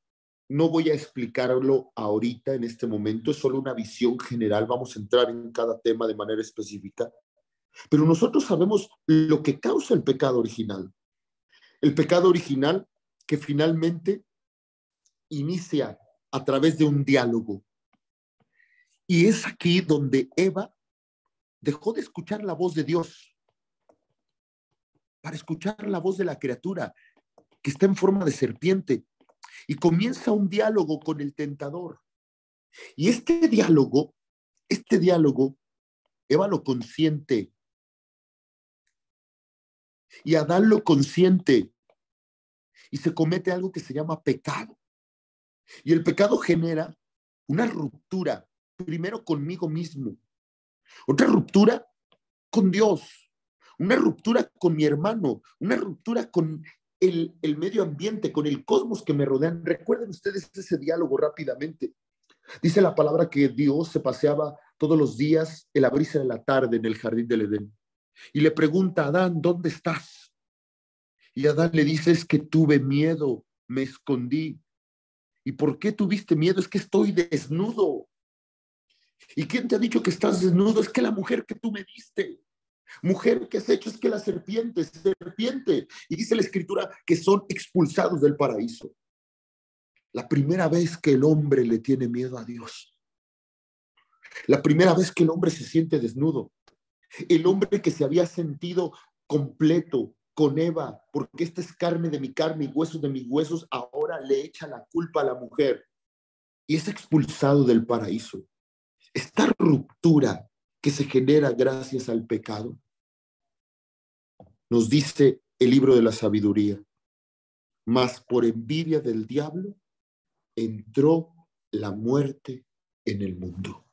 No voy a explicarlo ahorita en este momento, es solo una visión general. Vamos a entrar en cada tema de manera específica. Pero nosotros sabemos lo que causa el pecado original. El pecado original que finalmente inicia a través de un diálogo. Y es aquí donde Eva dejó de escuchar la voz de Dios para escuchar la voz de la criatura que está en forma de serpiente y comienza un diálogo con el tentador. Y este diálogo, Eva lo consiente y Adán lo consiente y se comete algo que se llama pecado. Y el pecado genera una ruptura, primero conmigo mismo, otra ruptura con Dios, una ruptura con mi hermano, una ruptura con el medio ambiente, con el cosmos que me rodean. Recuerden ustedes ese diálogo rápidamente. Dice la palabra que Dios se paseaba todos los días en la brisa de la tarde en el jardín del Edén. Y le pregunta a Adán, ¿dónde estás? Y Adán le dice, es que tuve miedo, me escondí. ¿Y por qué tuviste miedo? Es que estoy desnudo. ¿Y quién te ha dicho que estás desnudo? Es que la mujer que tú me diste. Mujer, ¿qué has hecho? Es que la serpiente. Y dice la escritura que son expulsados del paraíso. La primera vez que el hombre le tiene miedo a Dios. La primera vez que el hombre se siente desnudo. El hombre que se había sentido completo con Eva, porque esta es carne de mi carne y huesos de mis huesos, ahora le echa la culpa a la mujer y es expulsado del paraíso. Esta ruptura que se genera gracias al pecado, nos dice el libro de la sabiduría, mas por envidia del diablo entró la muerte en el mundo.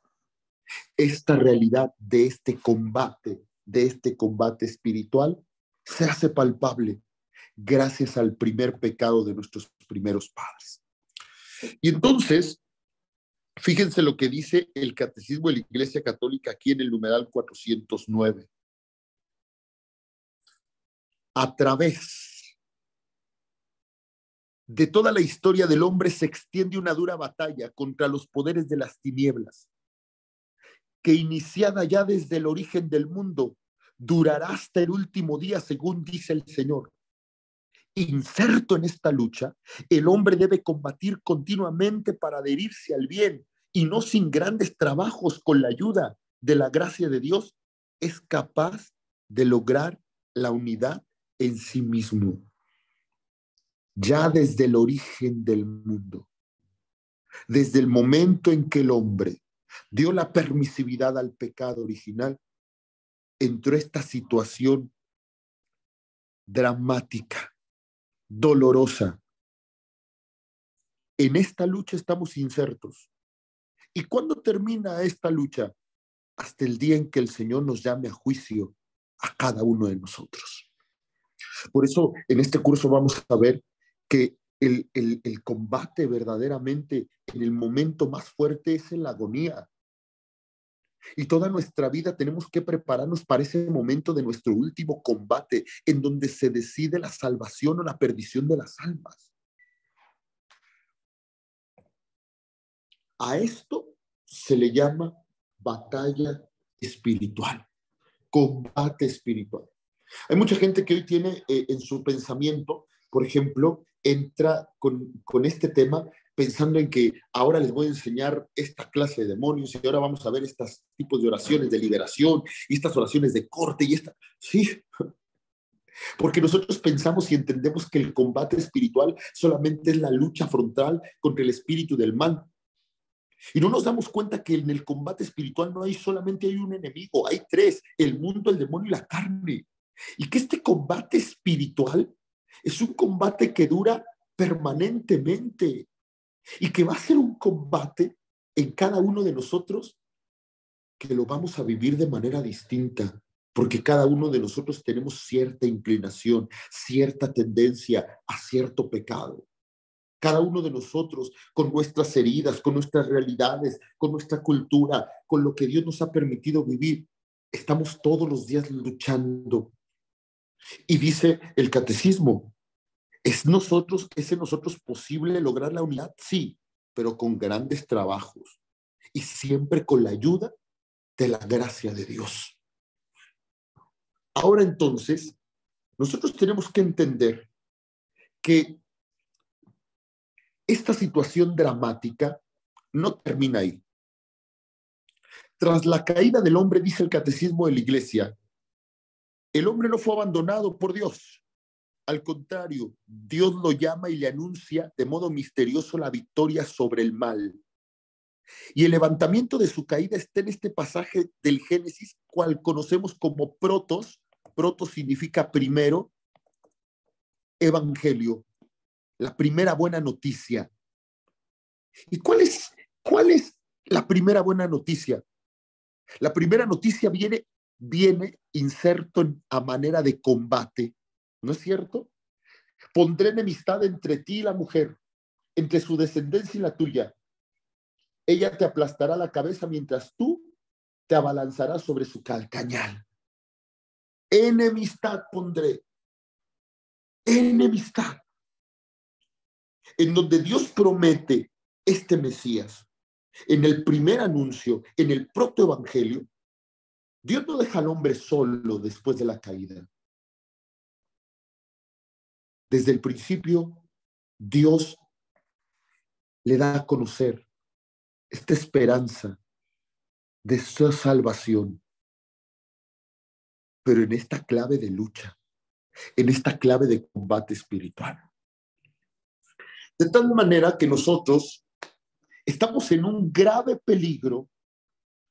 Esta realidad de este combate espiritual se hace palpable gracias al primer pecado de nuestros primeros padres. Y entonces, fíjense lo que dice el Catecismo de la Iglesia Católica aquí en el numeral 409. A través de toda la historia del hombre se extiende una dura batalla contra los poderes de las tinieblas, que iniciada ya desde el origen del mundo, durará hasta el último día, según dice el Señor. Inserto en esta lucha, el hombre debe combatir continuamente para adherirse al bien, y no sin grandes trabajos, con la ayuda de la gracia de Dios, es capaz de lograr la unidad en sí mismo. Ya desde el origen del mundo, desde el momento en que el hombre dio la permisividad al pecado original, entró esta situación dramática, dolorosa. En esta lucha estamos insertos. ¿Y cuándo termina esta lucha? Hasta el día en que el Señor nos llame a juicio a cada uno de nosotros. Por eso en este curso vamos a ver que el combate verdaderamente en el momento más fuerte es en la agonía. Y toda nuestra vida tenemos que prepararnos para ese momento de nuestro último combate, en donde se decide la salvación o la perdición de las almas. A esto se le llama batalla espiritual, combate espiritual. Hay mucha gente que hoy tiene en su pensamiento, por ejemplo, entra con este tema pensando en que ahora les voy a enseñar esta clase de demonios y ahora vamos a ver estos tipos de oraciones de liberación y estas oraciones de corte y esta. Sí, porque nosotros pensamos y entendemos que el combate espiritual solamente es la lucha frontal contra el espíritu del mal. Y no nos damos cuenta que en el combate espiritual no hay solamente un enemigo, hay tres: el mundo, el demonio y la carne. Y que este combate espiritual es un combate que dura permanentemente y que va a ser un combate en cada uno de nosotros que lo vamos a vivir de manera distinta, porque cada uno de nosotros tenemos cierta inclinación, cierta tendencia a cierto pecado. Cada uno de nosotros, con nuestras heridas, con nuestras realidades, con nuestra cultura, con lo que Dios nos ha permitido vivir, estamos todos los días luchando. Y dice el catecismo, ¿es en nosotros posible lograr la unidad? Sí, pero con grandes trabajos y siempre con la ayuda de la gracia de Dios. Ahora entonces, nosotros tenemos que entender que esta situación dramática no termina ahí. Tras la caída del hombre, dice el catecismo de la Iglesia, el hombre no fue abandonado por Dios. Al contrario, Dios lo llama y le anuncia de modo misterioso la victoria sobre el mal. Y el levantamiento de su caída está en este pasaje del Génesis, cual conocemos como protos. Protos significa primero, evangelio, la primera buena noticia. ¿Y cuál es la primera buena noticia? La primera noticia viene inserto a manera de combate, ¿no es cierto? Pondré enemistad entre ti y la mujer, entre su descendencia y la tuya. Ella te aplastará la cabeza mientras tú te abalanzarás sobre su calcañal. Enemistad pondré. Enemistad. En donde Dios promete este Mesías, en el primer anuncio, en el protoevangelio, Dios no deja al hombre solo después de la caída. Desde el principio, Dios le da a conocer esta esperanza de su salvación, pero en esta clave de lucha, en esta clave de combate espiritual. De tal manera que nosotros estamos en un grave peligro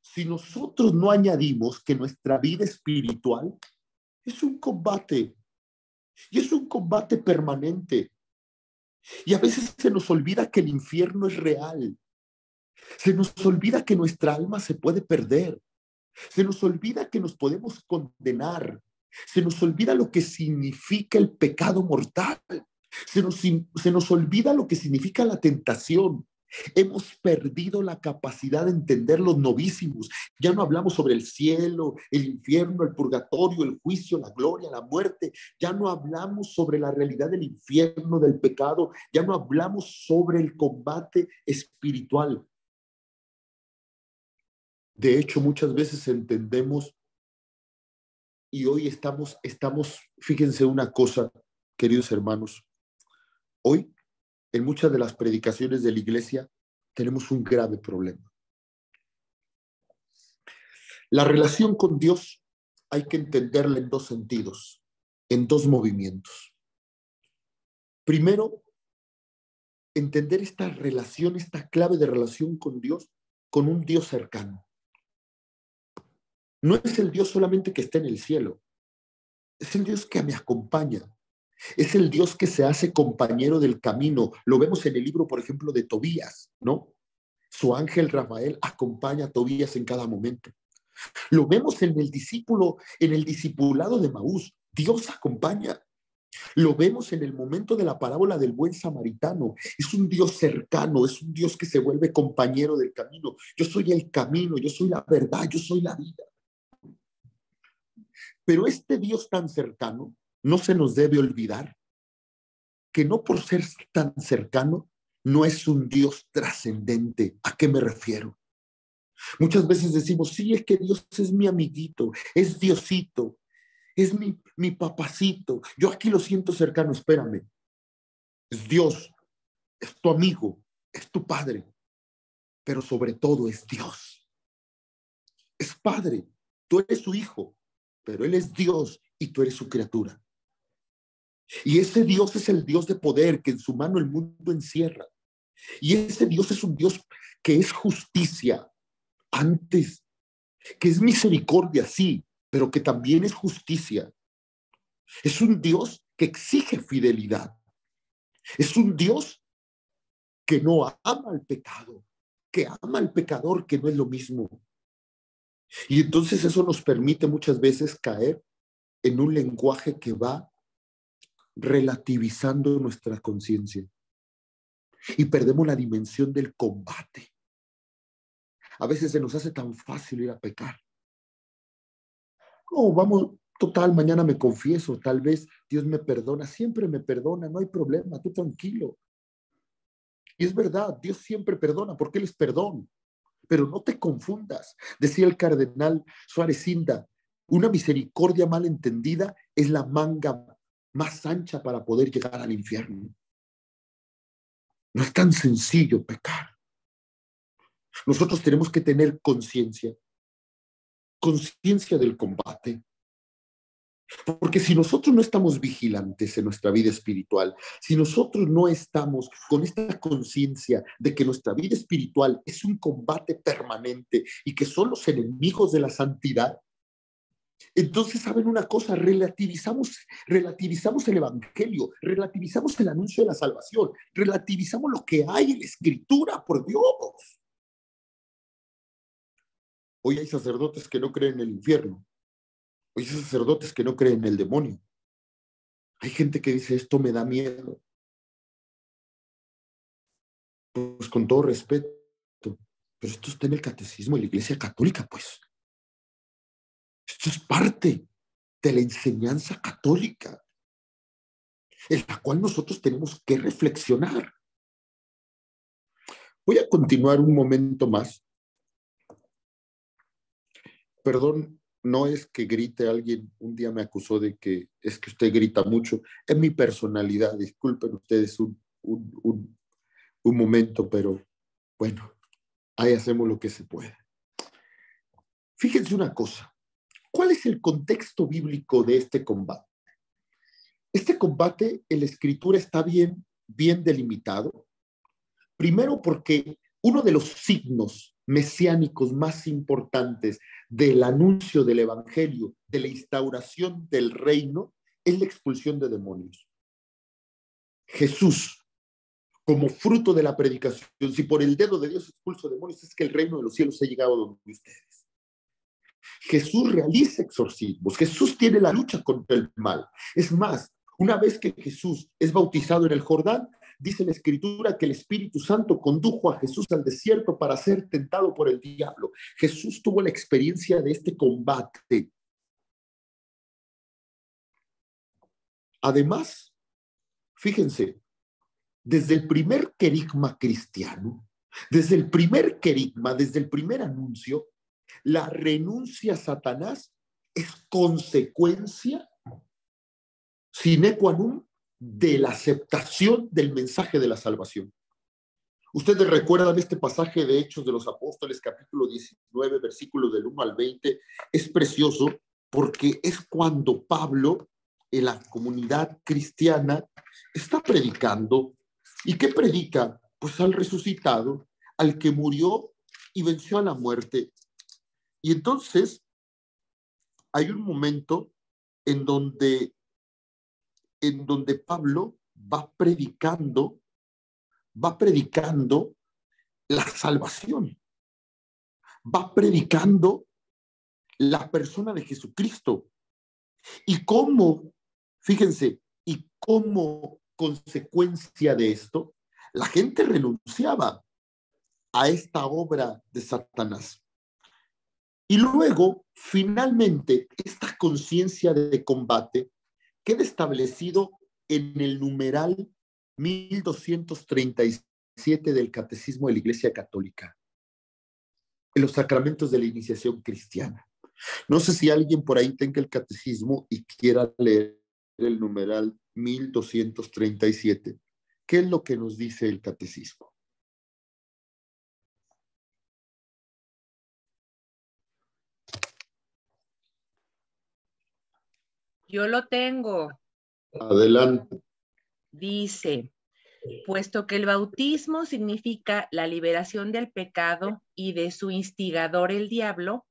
si nosotros no añadimos que nuestra vida espiritual es un combate, y es un combate permanente. Y a veces se nos olvida que el infierno es real. Se nos olvida que nuestra alma se puede perder. Se nos olvida que nos podemos condenar. Se nos olvida lo que significa el pecado mortal. Se nos olvida lo que significa la tentación. Hemos perdido la capacidad de entender los novísimos. Ya no hablamos sobre el cielo, el infierno, el purgatorio, el juicio, la gloria, la muerte. Ya no hablamos sobre la realidad del infierno, del pecado. Ya no hablamos sobre el combate espiritual. De hecho, muchas veces entendemos y hoy estamos, fíjense una cosa, queridos hermanos. Hoy, en muchas de las predicaciones de la iglesia, tenemos un grave problema. La relación con Dios hay que entenderla en dos sentidos, en dos movimientos. Primero, entender esta relación, esta clave de relación con Dios, con un Dios cercano. No es el Dios solamente que está en el cielo, es el Dios que me acompaña. Es el Dios que se hace compañero del camino. Lo vemos en el libro, por ejemplo, de Tobías, ¿no? Su ángel Rafael acompaña a Tobías en cada momento. Lo vemos en el discipulado de Maús. Dios acompaña. Lo vemos en el momento de la parábola del buen samaritano. Es un Dios cercano, es un Dios que se vuelve compañero del camino. Yo soy el camino, yo soy la verdad, yo soy la vida. Pero este Dios tan cercano, no se nos debe olvidar que no por ser tan cercano, no es un Dios trascendente. ¿A qué me refiero? Muchas veces decimos, sí, es que Dios es mi amiguito, es Diosito, es mi papacito. Yo aquí lo siento cercano, espérame. Es Dios, es tu amigo, es tu padre, pero sobre todo es Dios. Es padre, tú eres su hijo, pero Él es Dios y tú eres su criatura. Y ese Dios es el Dios de poder que en su mano el mundo encierra. Y ese Dios es un Dios que es justicia antes, que es misericordia, sí, pero que también es justicia. Es un Dios que exige fidelidad. Es un Dios que no ama al pecado, que ama al pecador, que no es lo mismo. Y entonces eso nos permite muchas veces caer en un lenguaje que va relativizando nuestra conciencia y perdemos la dimensión del combate. A veces se nos hace tan fácil ir a pecar. No, vamos, total, mañana me confieso, tal vez Dios me perdona, siempre me perdona, no hay problema, tú tranquilo. Y es verdad, Dios siempre perdona porque Él es perdón, pero no te confundas. Decía el cardenal Suárez Inda, una misericordia mal entendida es la manga más ancha para poder llegar al infierno. No es tan sencillo pecar. Nosotros tenemos que tener conciencia del combate. Porque si nosotros no estamos vigilantes en nuestra vida espiritual, si nosotros no estamos con esta conciencia de que nuestra vida espiritual es un combate permanente y que son los enemigos de la santidad, entonces, ¿saben una cosa? Relativizamos el evangelio, relativizamos el anuncio de la salvación, relativizamos lo que hay en la Escritura, por Dios. Hoy hay sacerdotes que no creen en el infierno. Hoy hay sacerdotes que no creen en el demonio. Hay gente que dice, esto me da miedo. Pues con todo respeto, pero esto está en el catecismo de la Iglesia Católica, pues. Esto es parte de la enseñanza católica, en la cual nosotros tenemos que reflexionar. Voy a continuar un momento más. Perdón, no es que grite alguien, un día me acusó de que es que usted grita mucho. Es mi personalidad, disculpen ustedes un momento, pero bueno, ahí hacemos lo que se puede. Fíjense una cosa. ¿Cuál es el contexto bíblico de este combate? Este combate en la Escritura está bien delimitado. Primero porque uno de los signos mesiánicos más importantes del anuncio del Evangelio, de la instauración del reino, es la expulsión de demonios. Jesús, como fruto de la predicación, si por el dedo de Dios expulso demonios, es que el reino de los cielos ha llegado donde ustedes. Jesús realiza exorcismos, Jesús tiene la lucha contra el mal. Es más, una vez que Jesús es bautizado en el Jordán, dice la Escritura que el Espíritu Santo condujo a Jesús al desierto para ser tentado por el diablo. Jesús tuvo la experiencia de este combate. Además, fíjense, desde el primer querigma cristiano, desde el primer anuncio, la renuncia a Satanás es consecuencia sine qua non de la aceptación del mensaje de la salvación. Ustedes recuerdan este pasaje de Hechos de los Apóstoles, capítulo 19, versículos del 1 al 20. Es precioso porque es cuando Pablo, en la comunidad cristiana, está predicando. ¿Y qué predica? Pues al resucitado, al que murió y venció a la muerte. Y entonces hay un momento en donde Pablo va predicando la salvación, va predicando la persona de Jesucristo. Y cómo, fíjense, y como consecuencia de esto, la gente renunciaba a esta obra de Satanás. Y luego, finalmente, esta conciencia de combate queda establecido en el numeral 1237 del Catecismo de la Iglesia Católica, en los sacramentos de la iniciación cristiana. No sé si alguien por ahí tenga el catecismo y quiera leer el numeral 1237. ¿Qué es lo que nos dice el catecismo? Yo lo tengo. Adelante. Dice, puesto que el bautismo significa la liberación del pecado y de su instigador el diablo,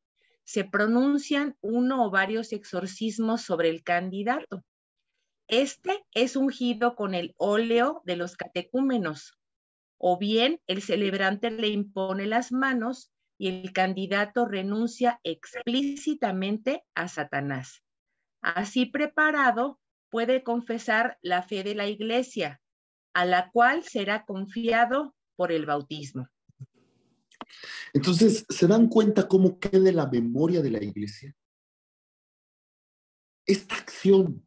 se pronuncian uno o varios exorcismos sobre el candidato. Este es ungido con el óleo de los catecúmenos, o bien el celebrante le impone las manos y el candidato renuncia explícitamente a Satanás. Así preparado, puede confesar la fe de la Iglesia, a la cual será confiado por el bautismo. Entonces, ¿se dan cuenta cómo queda la memoria de la Iglesia? Esta acción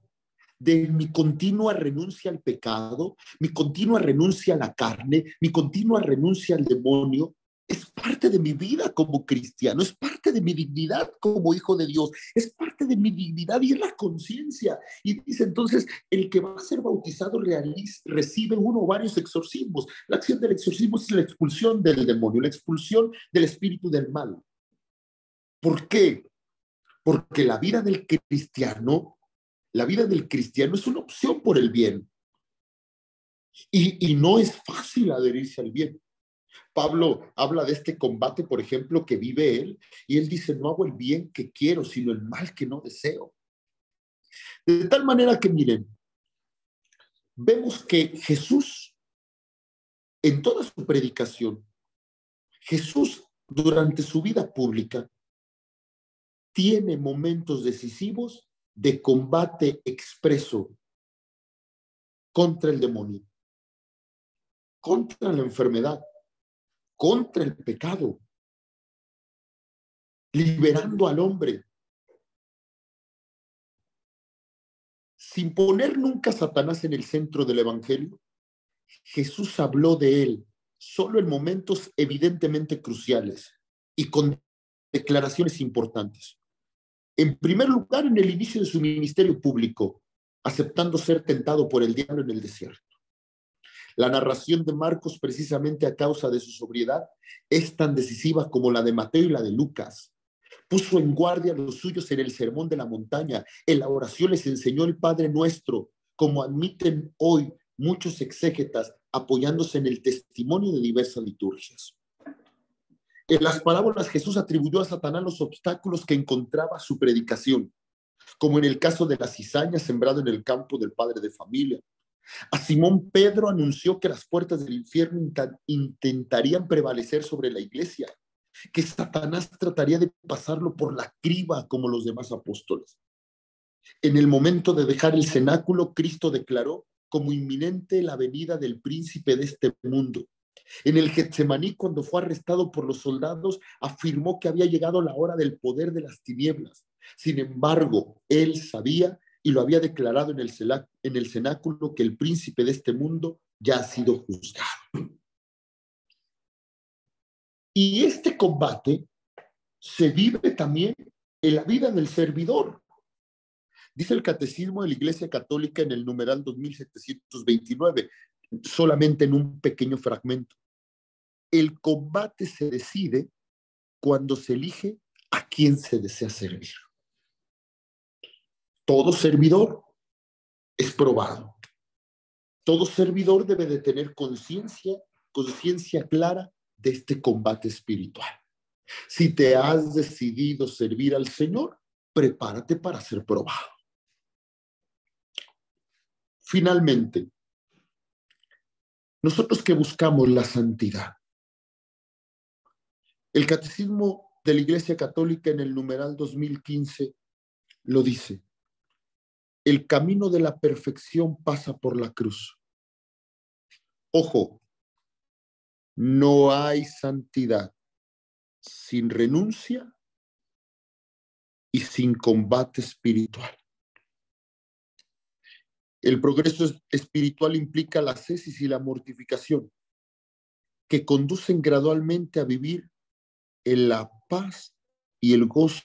de mi continua renuncia al pecado, mi continua renuncia a la carne, mi continua renuncia al demonio, es parte de mi vida como cristiano, es parte de mi dignidad como hijo de Dios, es parte de mi dignidad y es la conciencia. Y dice entonces, el que va a ser bautizado recibe uno o varios exorcismos. La acción del exorcismo es la expulsión del demonio, la expulsión del espíritu del mal. ¿Por qué? Porque la vida del cristiano es una opción por el bien. Y no es fácil adherirse al bien. Pablo habla de este combate, por ejemplo, que vive él, y él dice, no hago el bien que quiero, sino el mal que no deseo. De tal manera que, miren, vemos que Jesús, en toda su predicación, Jesús, durante su vida pública, tiene momentos decisivos de combate expreso contra el demonio, contra la enfermedad, contra el pecado, liberando al hombre, sin poner nunca a Satanás en el centro del evangelio. Jesús habló de él solo en momentos evidentemente cruciales y con declaraciones importantes. En primer lugar, en el inicio de su ministerio público, aceptando ser tentado por el diablo en el desierto. La narración de Marcos, precisamente a causa de su sobriedad, es tan decisiva como la de Mateo y la de Lucas. Puso en guardia a los suyos en el sermón de la montaña. En la oración les enseñó el Padre Nuestro, como admiten hoy muchos exégetas, apoyándose en el testimonio de diversas liturgias. En las parábolas Jesús atribuyó a Satanás los obstáculos que encontraba su predicación, como en el caso de la cizaña sembrada en el campo del padre de familia. A Simón Pedro anunció que las puertas del infierno intentarían prevalecer sobre la iglesia, que Satanás trataría de pasarlo por la criba como los demás apóstoles. En el momento de dejar el cenáculo, Cristo declaró como inminente la venida del príncipe de este mundo. En el Getsemaní, cuando fue arrestado por los soldados, afirmó que había llegado la hora del poder de las tinieblas. Sin embargo, él sabía y lo había declarado en el cenáculo que el príncipe de este mundo ya ha sido juzgado. Y este combate se vive también en la vida del servidor. Dice el Catecismo de la Iglesia Católica en el numeral 2729, solamente en un pequeño fragmento. El combate se decide cuando se elige a quién se desea servir. Todo servidor es probado. Todo servidor debe de tener conciencia clara de este combate espiritual. Si te has decidido servir al Señor, prepárate para ser probado. Finalmente, nosotros que buscamos la santidad, el Catecismo de la Iglesia Católica en el numeral 2015 lo dice: el camino de la perfección pasa por la cruz. Ojo, no hay santidad sin renuncia y sin combate espiritual. El progreso espiritual implica la ascesis y la mortificación, que conducen gradualmente a vivir en la paz y el gozo